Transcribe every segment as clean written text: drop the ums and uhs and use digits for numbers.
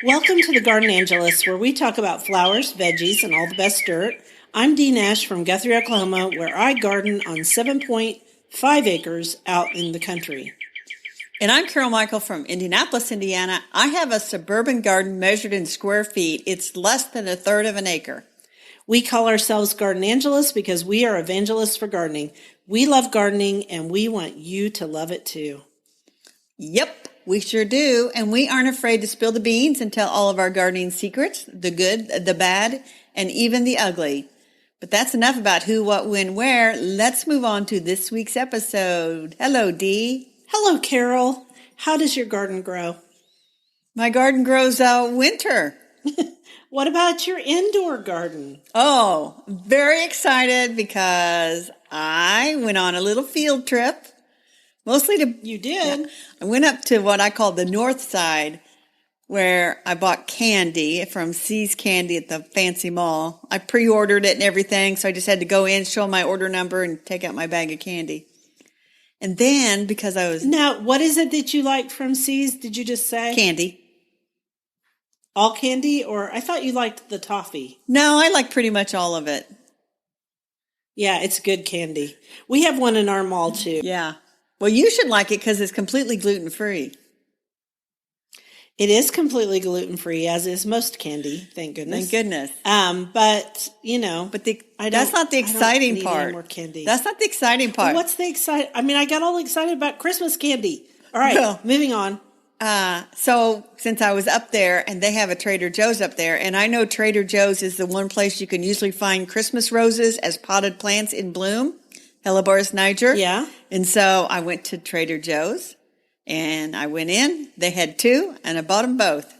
Welcome to the Garden Angelus, where we talk about flowers, veggies, and all the best dirt. I'm Dee Nash from Guthrie, Oklahoma, where I garden on 7.5 acres out in the country. And I'm Carol Michael from Indianapolis, Indiana. I have a suburban garden measured in square feet. It's less than a third of an acre. We call ourselves Garden Angelus because we are evangelists for gardening. We love gardening, and we want you to love it too. Yep, we sure do. And we aren't afraid to spill the beans and tell all of our gardening secrets, the good, the bad, and even the ugly. But that's enough about who, what, when, where. Let's move on to this week's episode. Hello, Dee. Hello, Carol. How does your garden grow? My garden grows winter. What about your indoor garden? Oh, very excited because I went on a little field trip. Mostly to... You did? Yeah, I went up to what I call the north side, where I bought candy from C's Candy at the fancy mall. I pre-ordered it and everything, so I just had to go in, show my order number, and take out my bag of candy. And then, because I was... Now, what is it that you like from C's? Did you just say? Candy. All candy? Or I thought you liked the toffee. No, I like pretty much all of it. Yeah, it's good candy. We have one in our mall, too. Yeah. Well, you should like it because it's completely gluten-free. It is completely gluten-free, as is most candy, thank goodness. Thank goodness. But, you know... But that's not the exciting part. I don't need any more candy. That's not the exciting part. Well, what's the exciting... I mean, I got all excited about Christmas candy. All right, moving on. So since I was up there, and they have a Trader Joe's up there, and I know Trader Joe's is the one place you can usually find Christmas roses as potted plants in bloom, Helleborus niger. Yeah. And so I went to Trader Joe's, and I went in. They had two, and I bought them both.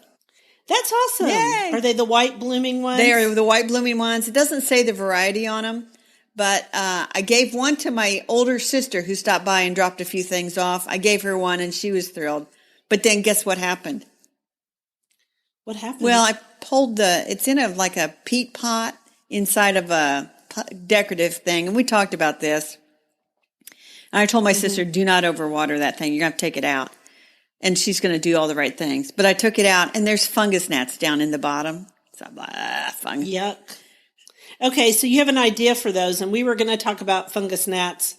That's awesome. Yay. Are they the white blooming ones? They are the white blooming ones. It doesn't say the variety on them. But I gave one to my older sister who stopped by and dropped a few things off. I gave her one, and she was thrilled. But then guess what happened? What happened? Well, I pulled it's in a peat pot inside of a decorative thing. And we talked about this. And I told my sister, do not overwater that thing. You're going to have to take it out. And she's going to do all the right things. But I took it out, and there's fungus gnats down in the bottom. So I'm like, fungus. Yuck. Okay, so you have an idea for those. And we were going to talk about fungus gnats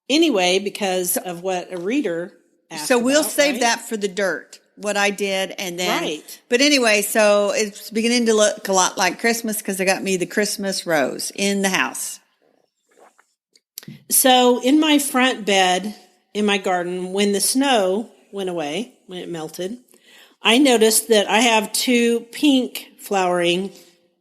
anyway because of what a reader asked So we'll about, save right? that for the dirt, what I did. And then, right. But anyway, so it's beginning to look a lot like Christmas because I got me the Christmas rose in the house. So in my front bed, in my garden, when the snow went away, when it melted, I noticed that I have two pink flowering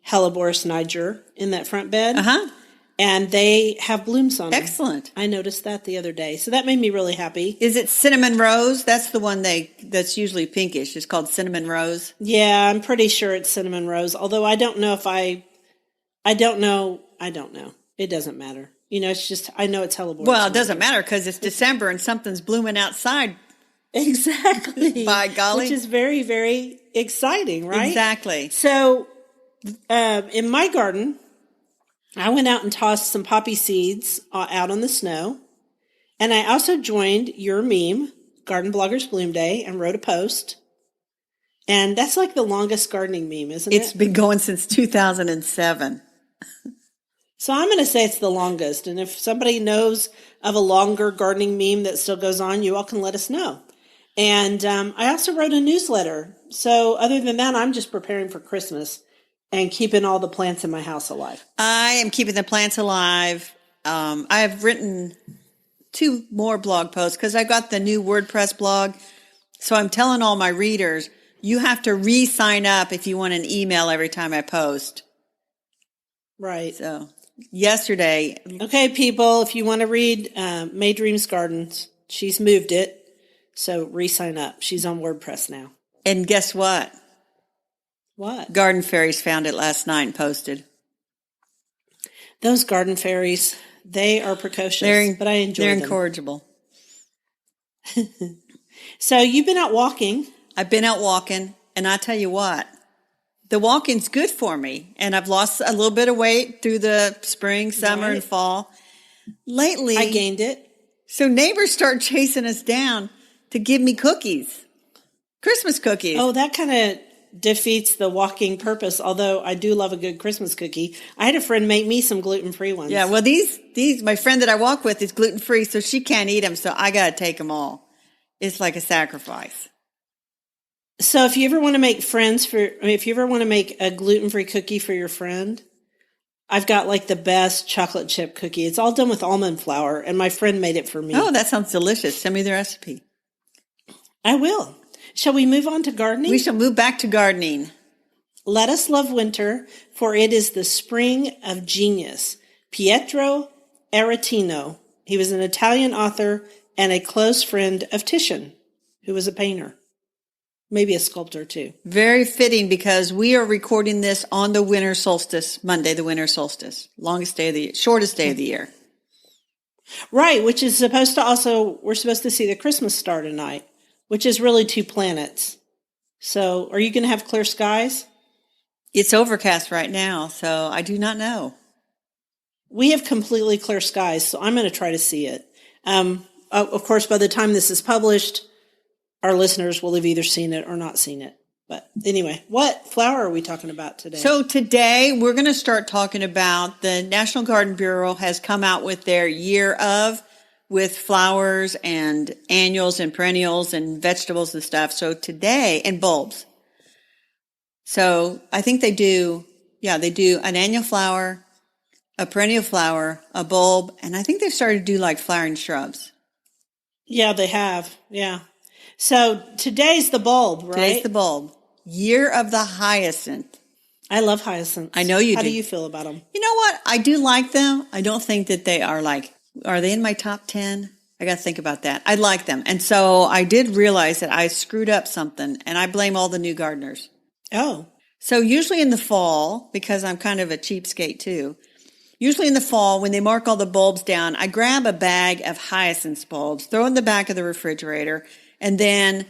Helleborus niger in that front bed. Uh-huh. And they have blooms on them. Excellent. I noticed that the other day. So that made me really happy. Is it cinnamon rose? That's the one that's usually pinkish. It's called cinnamon rose. Yeah, I'm pretty sure it's cinnamon rose. Although I don't know if I don't know. It doesn't matter. You know, it's just, I know it's Helleborus. Well, it doesn't matter because it's December and something's blooming outside. Exactly. By golly. Which is very, very exciting, right? Exactly. So in my garden, I went out and tossed some poppy seeds out on the snow. And I also joined your meme, Garden Bloggers Bloom Day, and wrote a post. And that's like the longest gardening meme, isn't it? It's been going since 2007. So I'm going to say it's the longest. And if somebody knows of a longer gardening meme that still goes on, you all can let us know. And I also wrote a newsletter. So other than that, I'm just preparing for Christmas and keeping all the plants in my house alive. I am keeping the plants alive. I have written 2 more blog posts because I got the new WordPress blog. So I'm telling all my readers, you have to re-sign up if you want an email every time I post. Right. So yesterday. Okay, people, if you want to read May Dreams Gardens, she's moved it. So re-sign up. She's on WordPress now. And guess what? What? Garden Fairies found it last night and posted. Those garden fairies, they are precocious, but I enjoy them. They're incorrigible. So you've been out walking. I've been out walking, and I tell you what, the walking's good for me. And I've lost a little bit of weight through the spring, summer, and fall. Lately, I gained it. So neighbors start chasing us down to give me cookies, Christmas cookies. Oh, that kind of defeats the walking purpose, although I do love a good Christmas cookie. I had a friend make me some gluten-free ones. Yeah, well, these my friend that I walk with is gluten-free, so she can't eat them, so I got to take them all. It's like a sacrifice. So if you ever want to make if you ever want to make a gluten-free cookie for your friend, I've got like the best chocolate chip cookie. It's all done with almond flour, and my friend made it for me. Oh, that sounds delicious. Send me the recipe. I will. Shall we move on to gardening? We shall move back to gardening. Let us love winter, for it is the spring of genius. Pietro Aretino. He was an Italian author and a close friend of Titian, who was a painter. Maybe a sculptor, too. Very fitting because we are recording this on the winter solstice, Monday, the winter solstice. Longest day of the year, shortest day of the year. Right, which is supposed to we're supposed to see the Christmas star tonight, which is really 2 planets. So are you going to have clear skies? It's overcast right now, so I do not know. We have completely clear skies, so I'm going to try to see it. Of course, by the time this is published, our listeners will have either seen it or not seen it. But anyway, what flower are we talking about today? So today we're going to start talking about the National Garden Bureau has come out with their year of with flowers and annuals and perennials and vegetables and stuff. So today, and bulbs. So I think they do an annual flower, a perennial flower, a bulb, and I think they've started to do like flowering shrubs. Yeah, they have. Yeah. So today's the bulb, right? Today's the bulb. Year of the hyacinth. I love hyacinths. I know you do. How do you feel about them? You know what? I do like them. I don't think that they are are they in my top 10? I got to think about that. I like them. And so I did realize that I screwed up something, and I blame all the new gardeners. Oh. So usually in the fall, because I'm kind of a cheapskate too, usually in the fall when they mark all the bulbs down, I grab a bag of hyacinths bulbs, throw in the back of the refrigerator, and then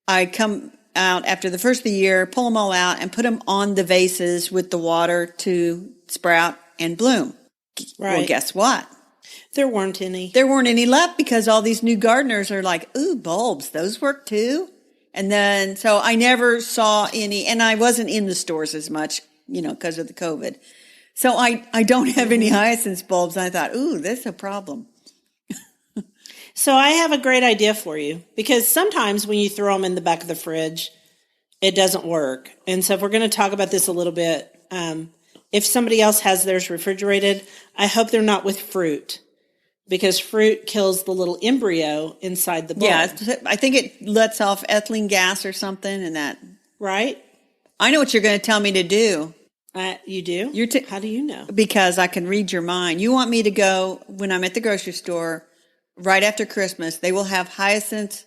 I come out after the first of the year, pull them all out, and put them on the vases with the water to sprout and bloom. Right. Well, guess what? There weren't any. There weren't any left because all these new gardeners are like, ooh, bulbs, those work too. And then, so I never saw any, and I wasn't in the stores as much, because of the COVID. So I don't have any hyacinths bulbs. And I thought, ooh, that's a problem. So I have a great idea for you, because sometimes when you throw them in the back of the fridge, it doesn't work. And so if we're going to talk about this a little bit, if somebody else has theirs refrigerated, I hope they're not with fruit, because fruit kills the little embryo inside the bulb. Yeah, I think it lets off ethylene gas or something, and that. Right? I know what you're going to tell me to do. You do? How do you know? Because I can read your mind. You want me to go, when I'm at the grocery store, right after Christmas, they will have hyacinths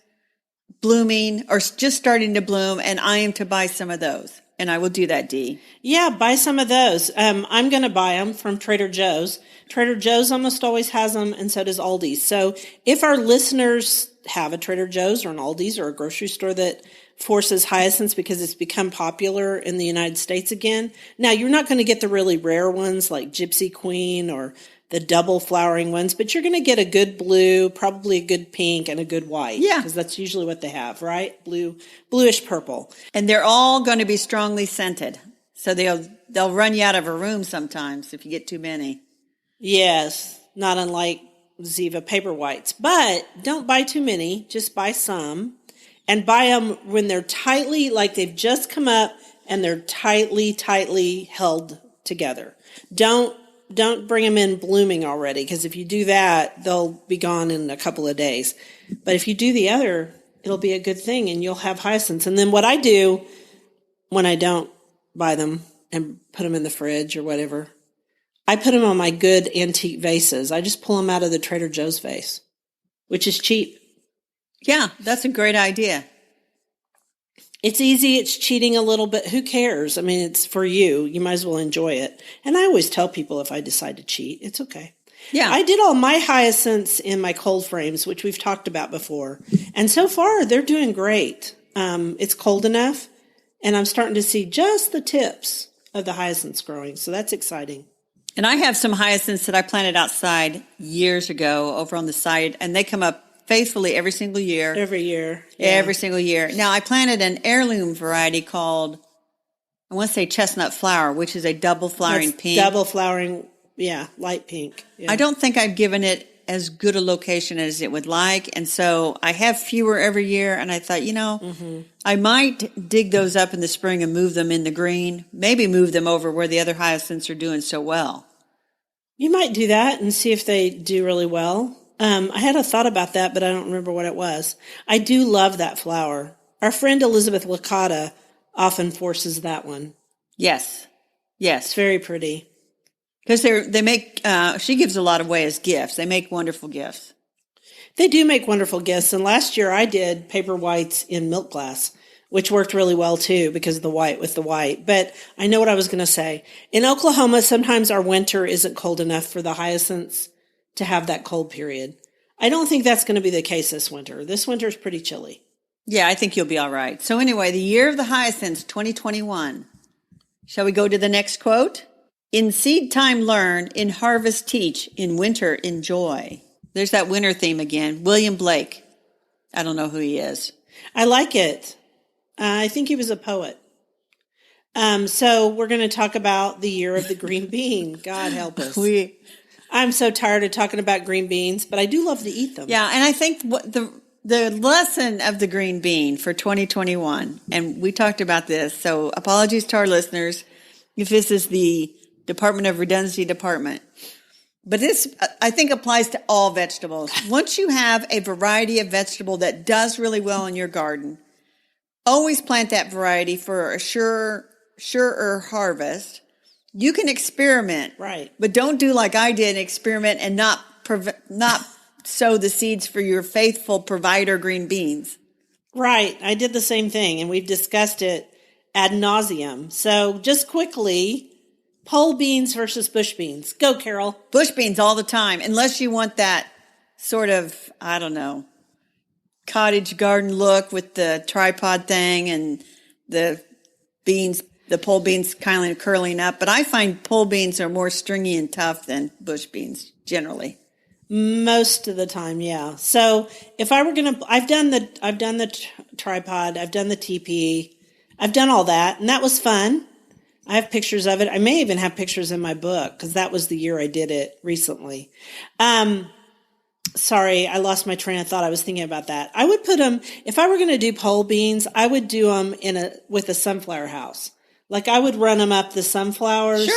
blooming or just starting to bloom, and I am to buy some of those. And I will do that, Dee. Yeah, buy some of those. I'm going to buy them from Trader Joe's. Trader Joe's almost always has them, and so does Aldi's. So if our listeners have a Trader Joe's or an Aldi's or a grocery store that forces hyacinths because it's become popular in the United States again, now you're not going to get the really rare ones like Gypsy Queen or the double flowering ones, but you're going to get a good blue, probably a good pink, and a good white. Yeah. Because that's usually what they have, right? Bluish purple. And they're all going to be strongly scented. So they'll run you out of a room sometimes if you get too many. Yes, not unlike Ziva paper whites. But don't buy too many. Just buy some. And buy them when they're tightly, like they've just come up and they're tightly held together. Don't bring them in blooming already, because if you do that, they'll be gone in a couple of days. But if you do the other, it'll be a good thing, and you'll have hyacinths. And then what I do when I don't buy them and put them in the fridge or whatever, I put them on my good antique vases. I just pull them out of the Trader Joe's vase, which is cheap. Yeah, that's a great idea. It's easy. It's cheating a little bit. Who cares? I mean, it's for you. You might as well enjoy it. And I always tell people if I decide to cheat, it's okay. Yeah. I did all my hyacinths in my cold frames, which we've talked about before. And so far, they're doing great. It's cold enough, and I'm starting to see just the tips of the hyacinths growing. So that's exciting. And I have some hyacinths that I planted outside years ago over on the side, and they come up faithfully every single year. Every year. Every single year. Now, I planted an heirloom variety called, I want to say chestnut flower, which is a double flowering pink. Double flowering, light pink. Yeah. I don't think I've given it as good a location as it would like. And so I have fewer every year. And I thought, I might dig those up in the spring and move them in the green. Maybe move them over where the other hyacinths are doing so well. You might do that and see if they do really well. I had a thought about that, but I don't remember what it was. I do love that flower. Our friend Elizabeth Licata often forces that one. Yes. It's very pretty. Because they make, she gives a lot away as gifts. They make wonderful gifts. They do make wonderful gifts. And last year I did paper whites in milk glass, which worked really well too because of the white with the white. But I know what I was going to say. In Oklahoma, sometimes our winter isn't cold enough for the hyacinths to have that cold period. I don't think that's going to be the case this winter. This winter is pretty chilly. Yeah, I think you'll be all right. So anyway, the year of the hyacinths, 2021. Shall we go to the next quote? In seed time learn, in harvest teach, in winter enjoy. There's that winter theme again. William Blake. I don't know who he is. I like it. I think he was a poet. So we're going to talk about the year of the green bean. God help us. I'm so tired of talking about green beans, but I do love to eat them. Yeah, and I think what the lesson of the green bean for 2021, and we talked about this, so apologies to our listeners if this is the Department of Redundancy department. But this, I think, applies to all vegetables. Once you have a variety of vegetable that does really well in your garden, always plant that variety for a surer harvest. You can experiment, right? But don't do like I did, experiment and not sow the seeds for your faithful provider green beans. Right. I did the same thing, and we've discussed it ad nauseum. So just quickly, pole beans versus bush beans. Go, Carol. Bush beans all the time, unless you want that sort of, I don't know, cottage garden look with the tripod thing and the beans. The pole beans kind of curling up, but I find pole beans are more stringy and tough than bush beans generally. Most of the time, yeah. So if I were I've done the tripod, I've done the TP, I've done all that, and that was fun. I have pictures of it. I may even have pictures in my book because that was the year I did it recently. Sorry, I lost my train of thought. I was thinking about that. I would put them, if I were going to do pole beans, I would do them with a sunflower house. Like I would run them up the sunflowers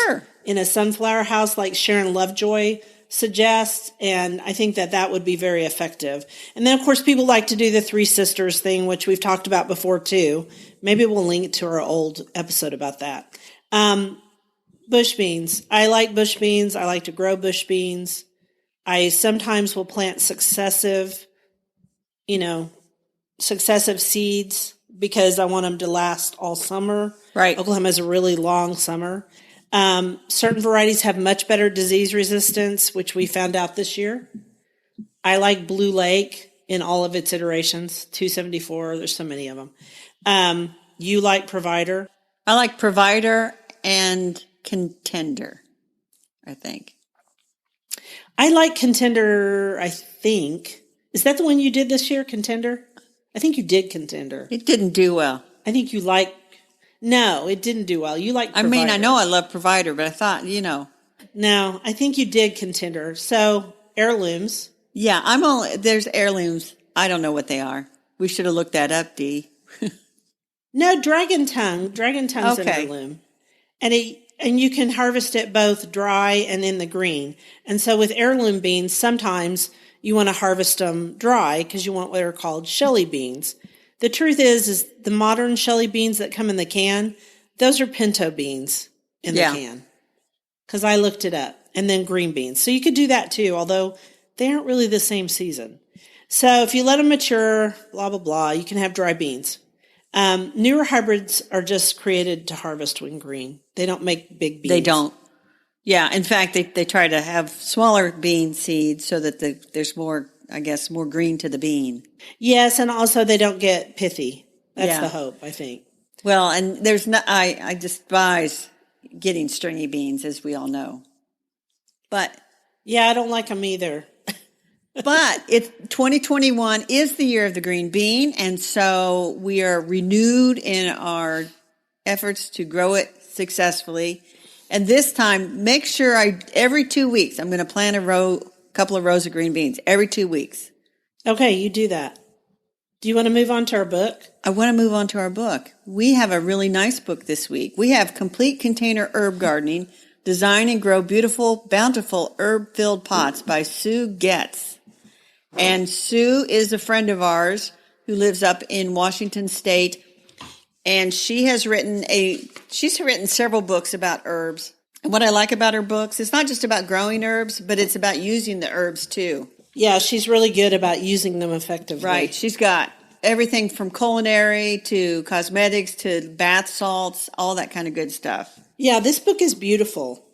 in a sunflower house like Sharon Lovejoy suggests, and I think that would be very effective. And then, of course, people like to do the Three Sisters thing, which we've talked about before, too. Maybe we'll link to our old episode about that. Bush beans. I like bush beans. I like to grow bush beans. I sometimes will plant successive seeds because I want them to last all summer. Right. Oklahoma has a really long summer. Certain varieties have much better disease resistance, which we found out this year. I like Blue Lake in all of its iterations, 274. There's so many of them. You like Provider? I like Provider and Contender, I think. I like Contender, I think. Is that the one you did this year, Contender? I think you did Contender. It didn't do well. I think you like... No, it didn't do well. You like Provider. I mean, I know I love Provider, but I thought, No, I think you did Contender. So, heirlooms. Yeah, there's heirlooms. I don't know what they are. We should have looked that up, Dee. No, dragon tongue. Dragon tongue's an heirloom. And you can harvest it both dry and in the green. And so with heirloom beans, sometimes you want to harvest them dry because you want what are called Shelley beans. The truth is the modern Shelley beans that come in the can, those are pinto beans in the can. Because I looked it up. And then green beans. So you could do that too, although they aren't really the same season. So if you let them mature, blah, blah, blah, you can have dry beans. Newer hybrids are just created to harvest when green. They don't make big beans. They don't. Yeah, in fact, they try to have smaller bean seeds so that there's more, I guess, more green to the bean. Yes, and also they don't get pithy. That's the hope, I think. Well, and there's not. I despise getting stringy beans, as we all know. But yeah, I don't like them either. But 2021 is the year of the green bean, and so we are renewed in our efforts to grow it successfully. And this time, make sure every 2 weeks, I'm going to plant a couple of rows of green beans every 2 weeks. Okay, you do that. Do you want to move on to our book? I want to move on to our book. We have a really nice book this week. We have Complete Container Herb Gardening, Design and Grow Beautiful, Bountiful Herb-Filled Pots by Sue Getz. And Sue is a friend of ours who lives up in Washington State, and she's written several books about herbs. And what I like about her books, it's not just about growing herbs, but it's about using the herbs too. Yeah, she's really good about using them effectively. Right. She's got everything from culinary to cosmetics to bath salts, all that kind of good stuff. Yeah, this book is beautiful.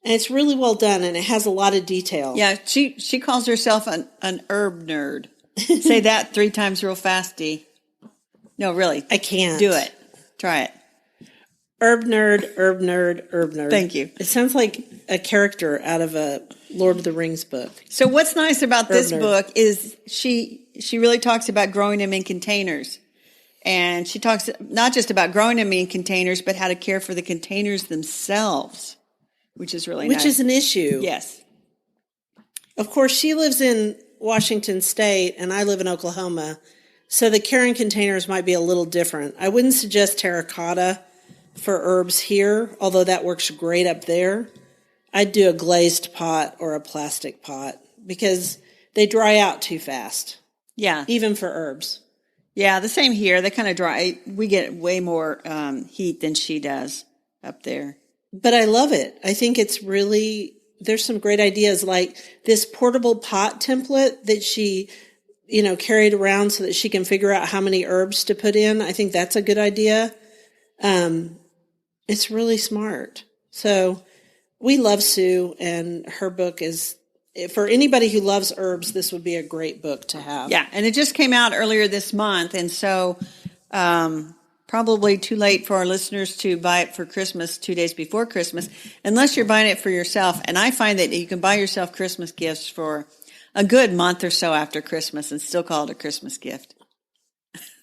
And it's really well done, and it has a lot of detail. Yeah, she calls herself an herb nerd. Say that 3 times real fast, Dee. No, really. I can't. Do it. Try it. Herb nerd, herb nerd, herb nerd. Thank you. It sounds like a character out of a Lord of the Rings book. So what's nice about this book is she really talks about growing them in containers. And she talks not just about growing them in containers, but how to care for the containers themselves, which is really nice. Which is an issue. Yes. Of course, she lives in Washington State, and I live in Oklahoma, so the carrying containers might be a little different. I wouldn't suggest terracotta for herbs here, although that works great up there. I'd do a glazed pot or a plastic pot because they dry out too fast. Yeah. Even for herbs. Yeah, the same here. They kind of dry. We get way more heat than she does up there. But I love it. I think it's really, there's some great ideas like this portable pot template that she, carried around so that she can figure out how many herbs to put in. I think that's a good idea. It's really smart. So we love Sue, and her book is, for anybody who loves herbs, this would be a great book to have. Yeah, and it just came out earlier this month, and so probably too late for our listeners to buy it for Christmas 2 days before Christmas, unless you're buying it for yourself. And I find that you can buy yourself Christmas gifts for a good month or so after Christmas and still call it a Christmas gift.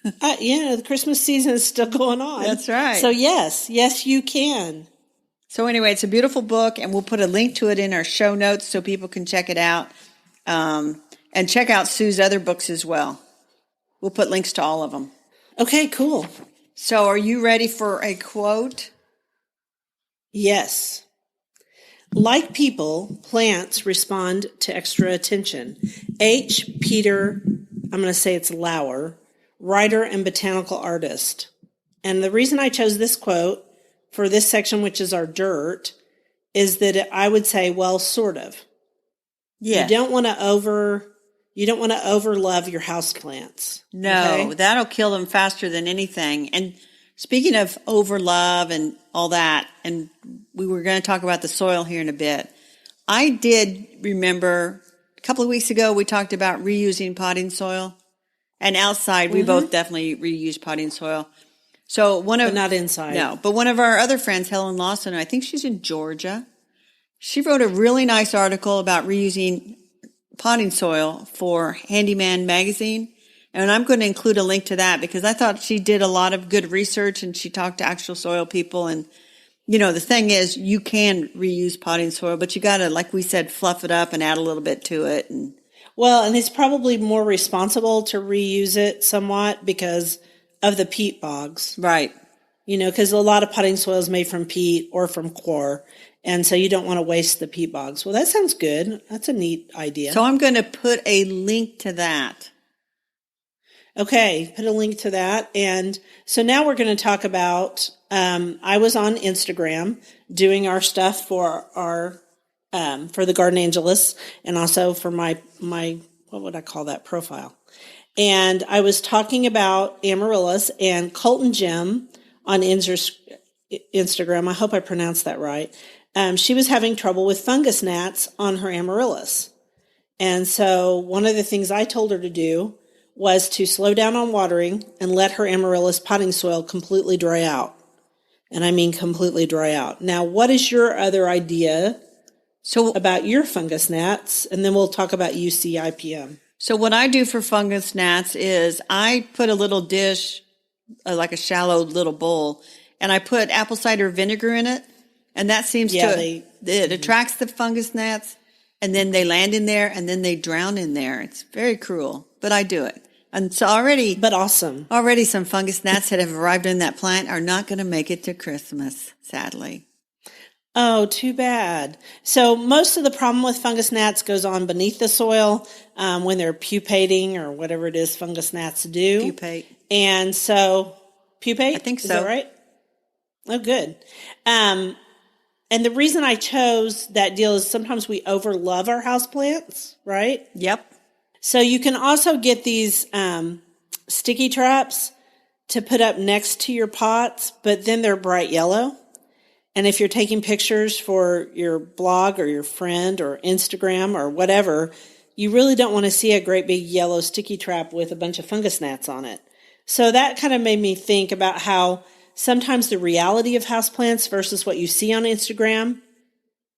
The Christmas season is still going on. That's right. So yes, you can. So anyway, it's a beautiful book, and we'll put a link to it in our show notes so people can check it out. And check out Sue's other books as well. We'll put links to all of them. Okay, cool. So are you ready for a quote? Yes. Like people, plants respond to extra attention. H. Peter, I'm going to say it's Lauer, writer and botanical artist. And the reason I chose this quote for this section, which is our dirt, is that I would say, well, sort of. Yeah. You don't want to overlove your houseplants. No, okay? That'll kill them faster than anything. And speaking of overlove and all that, and we were going to talk about the soil here in a bit. I did remember a couple of weeks ago we talked about reusing potting soil. And outside, we both definitely reuse potting soil. So but not inside. No, but one of our other friends, Helen Lawson, I think she's in Georgia. She wrote a really nice article about reusing potting soil for Handyman magazine. And I'm going to include a link to that because I thought she did a lot of good research and she talked to actual soil people. And, the thing is you can reuse potting soil, but you got to, like we said, fluff it up and add a little bit to it. And it's probably more responsible to reuse it somewhat because of the peat bogs. Right. Because a lot of potting soil is made from peat or from coir. And so you don't want to waste the peat bogs. Well, that sounds good. That's a neat idea. So I'm going to put a link to that. Okay, put a link to that. And so now we're going to talk about, I was on Instagram doing our stuff for for the Garden Angelus and also for my, what would I call that, profile. And I was talking about amaryllis, and Colton Jim on Instagram, I hope I pronounced that right. She was having trouble with fungus gnats on her amaryllis. And so one of the things I told her to do was to slow down on watering and let her amaryllis potting soil completely dry out. And I mean completely dry out. Now, what is your other idea about your fungus gnats, and then we'll talk about UCIPM. So what I do for fungus gnats is I put a little dish, like a shallow little bowl, and I put apple cider vinegar in it, and that seems it attracts the fungus gnats, and then they land in there, and then they drown in there. It's very cruel, but I do it. And so but awesome. Already some fungus gnats that have arrived in that plant are not going to make it to Christmas, sadly. Oh, too bad. So most of the problem with fungus gnats goes on beneath the soil when they're pupating or whatever it is fungus gnats do. Pupate. And so, pupate? I think so. Is that right? Oh, good. And the reason I chose that deal is sometimes we overlove our houseplants, right? Yep. So you can also get these sticky traps to put up next to your pots, but then they're bright yellow. And if you're taking pictures for your blog or your friend or Instagram or whatever, you really don't want to see a great big yellow sticky trap with a bunch of fungus gnats on it. So that kind of made me think about how sometimes the reality of houseplants versus what you see on Instagram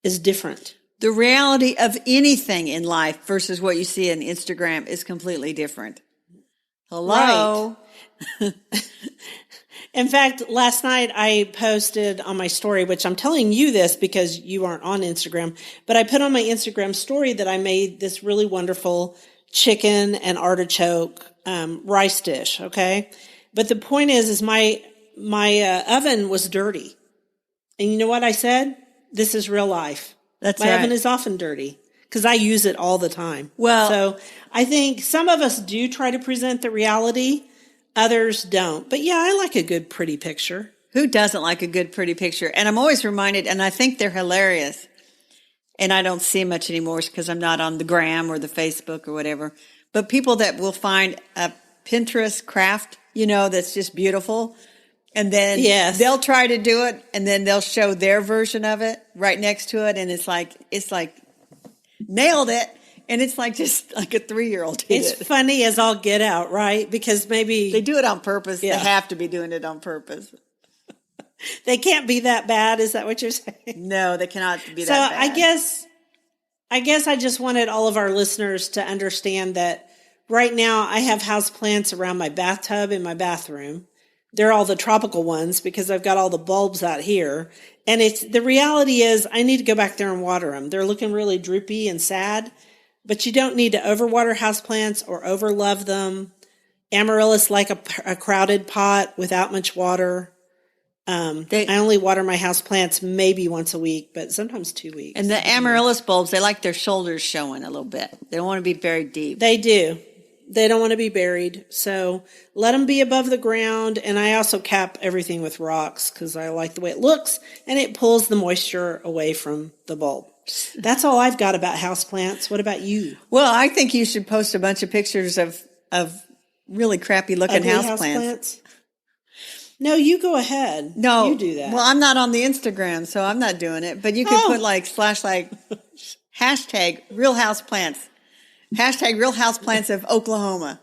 is different. The reality of anything in life versus what you see on Instagram is completely different. Hello. Right. In fact, last night I posted on my story, which I'm telling you this because you aren't on Instagram, but I put on my Instagram story that I made this really wonderful chicken and artichoke rice dish, okay? But the point is my oven was dirty. And you know what I said? This is real life. That's my right. oven is often dirty because I use it all the time. Well, so I think some of us do try to present the reality. Others don't. But yeah, I like a good, pretty picture. Who doesn't like a good, pretty picture? And I'm always reminded, and I think they're hilarious, and I don't see much anymore because I'm not on the gram or the Facebook or whatever, but people that will find a Pinterest craft, that's just beautiful, and then they'll try to do it, and then they'll show their version of it right next to it, and it's like nailed it. And it's just like a 3-year-old did it. It's funny as all get out, right? Because maybe they do it on purpose. Yeah. They have to be doing it on purpose. They can't be that bad. Is that what you're saying? No, they cannot be that bad. So I guess I just wanted all of our listeners to understand that right now I have houseplants around my bathtub in my bathroom. They're all the tropical ones because I've got all the bulbs out here. And the reality is I need to go back there and water them. They're looking really droopy and sad. But you don't need to overwater houseplants or overlove them. Amaryllis like a crowded pot without much water. I only water my houseplants maybe once a week, but sometimes 2 weeks. And the amaryllis bulbs, they like their shoulders showing a little bit. They don't want to be buried deep. They do. They don't want to be buried. So let them be above the ground. And I also cap everything with rocks because I like the way it looks and it pulls the moisture away from the bulb. That's all I've got about houseplants. What about you? Well, I think you should post a bunch of pictures of really crappy looking houseplants. No, you go ahead. No, you do that. Well, I'm not on the Instagram, so I'm not doing it. But you can put hashtag real houseplants, hashtag real houseplants of Oklahoma.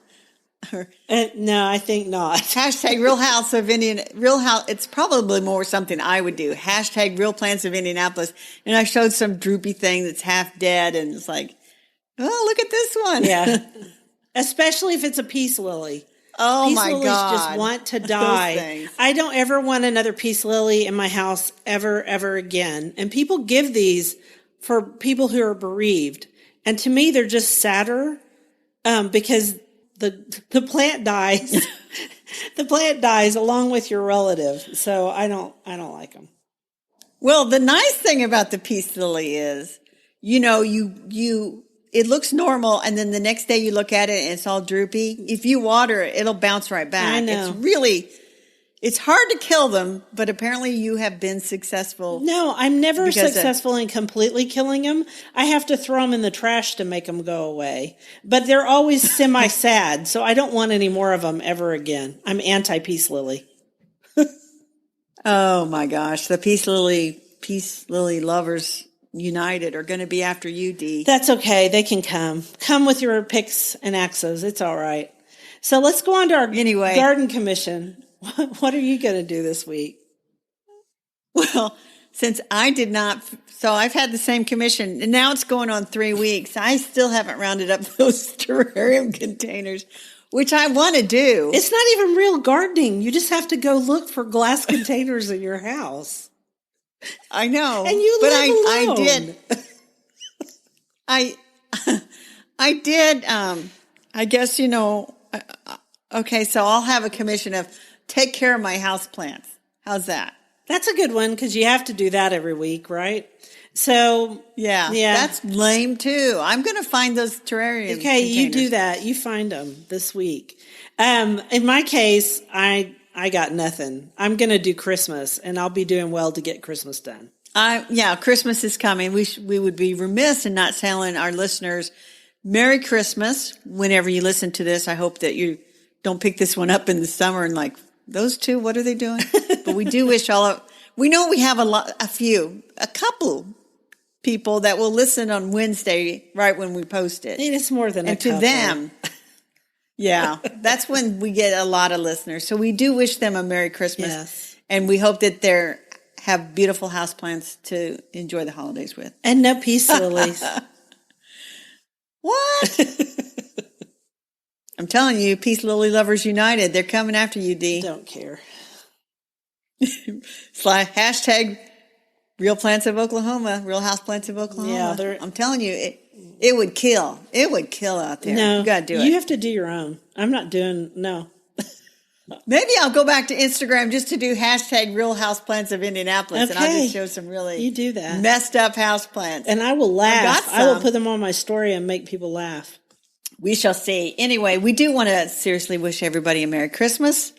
No, I think not. Hashtag real house of it's probably more something I would do. Hashtag real plants of Indianapolis. And I showed some droopy thing that's half dead and it's like, oh, look at this one. Yeah. Especially if it's a peace lily. Oh peace my lilies God. Just want to die. I don't ever want another peace lily in my house ever again. And people give these for people who are bereaved. And to me, they're just sadder because the plant dies. The plant dies along with your relative. So I don't like them. Well, the nice thing about the peace lily is, it looks normal, and then the next day you look at it and it's all droopy. If you water it, it'll bounce right back. I know. It's hard to kill them, but apparently you have been successful. No, I'm never successful in completely killing them. I have to throw them in the trash to make them go away. But they're always semi-sad, so I don't want any more of them ever again. I'm anti-peace lily. Oh my gosh, the peace lily lovers united are going to be after you, Dee. That's okay. They can come. Come with your picks and axes. It's all right. So let's go on to our garden commission. What are you going to do this week? Well, since I did not, so I've had the same commission, and now it's going on 3 weeks. I still haven't rounded up those terrarium containers, which I want to do. It's not even real gardening. You just have to go look for glass containers in your house. I know. And you live alone. I did. I did, I guess, okay, so I'll have a commission of take care of my house plants. How's that? That's a good one because you have to do that every week, right? So yeah, that's lame too. I'm going to find those terrarium Okay, containers. you do that. You find them this week. In my case, I got nothing. I'm going to do Christmas, and I'll be doing well to get Christmas done. Christmas is coming. We would be remiss in not telling our listeners Merry Christmas whenever you listen to this. I hope that you don't pick this one up in the summer and like, those two, what are they doing? But we do wish we know we have a couple people that will listen on Wednesday right when we post it. It's more than a couple. And to them, that's when we get a lot of listeners. So we do wish them a Merry Christmas. Yes. And we hope that they have beautiful houseplants to enjoy the holidays with. And no peace lilies. What? I'm telling you, Peace Lily Lovers United. They're coming after you, Dee. Don't care. Hashtag Real Plants of Oklahoma. Real House Plants of Oklahoma. Yeah, I'm telling you, it would kill. It would kill out there. No, you got to do it. You have to do your own. I'm not doing, no. Maybe I'll go back to Instagram just to do hashtag Real House Plants of Indianapolis. Okay. And I'll just show some really you do that. messed up house plants. And I will laugh. I will put them on my story and make people laugh. We shall see. Anyway, we do want to seriously wish everybody a Merry Christmas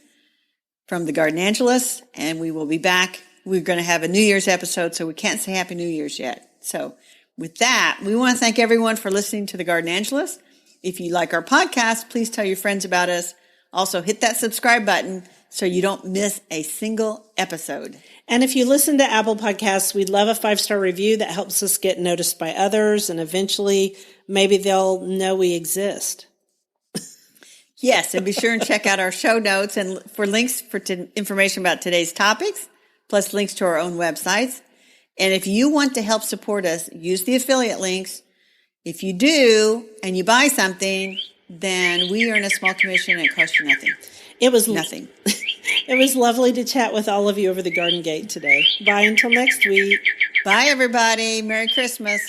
from the Garden Angelus, and we will be back. We're going to have a New Year's episode, so we can't say Happy New Year's yet. So with that, we want to thank everyone for listening to the Garden Angelus. If you like our podcast, please tell your friends about us. Also, hit that subscribe button so you don't miss a single episode. And if you listen to Apple Podcasts, we'd love a 5-star review that helps us get noticed by others, and eventually maybe they'll know we exist. Yes, and be sure and check out our show notes and for links for information about today's topics, plus links to our own websites. And if you want to help support us, use the affiliate links. If you do and you buy something, then we earn a small commission and it costs you nothing. It was nothing. It was lovely to chat with all of you over the garden gate today. Bye until next week. Bye, everybody. Merry Christmas.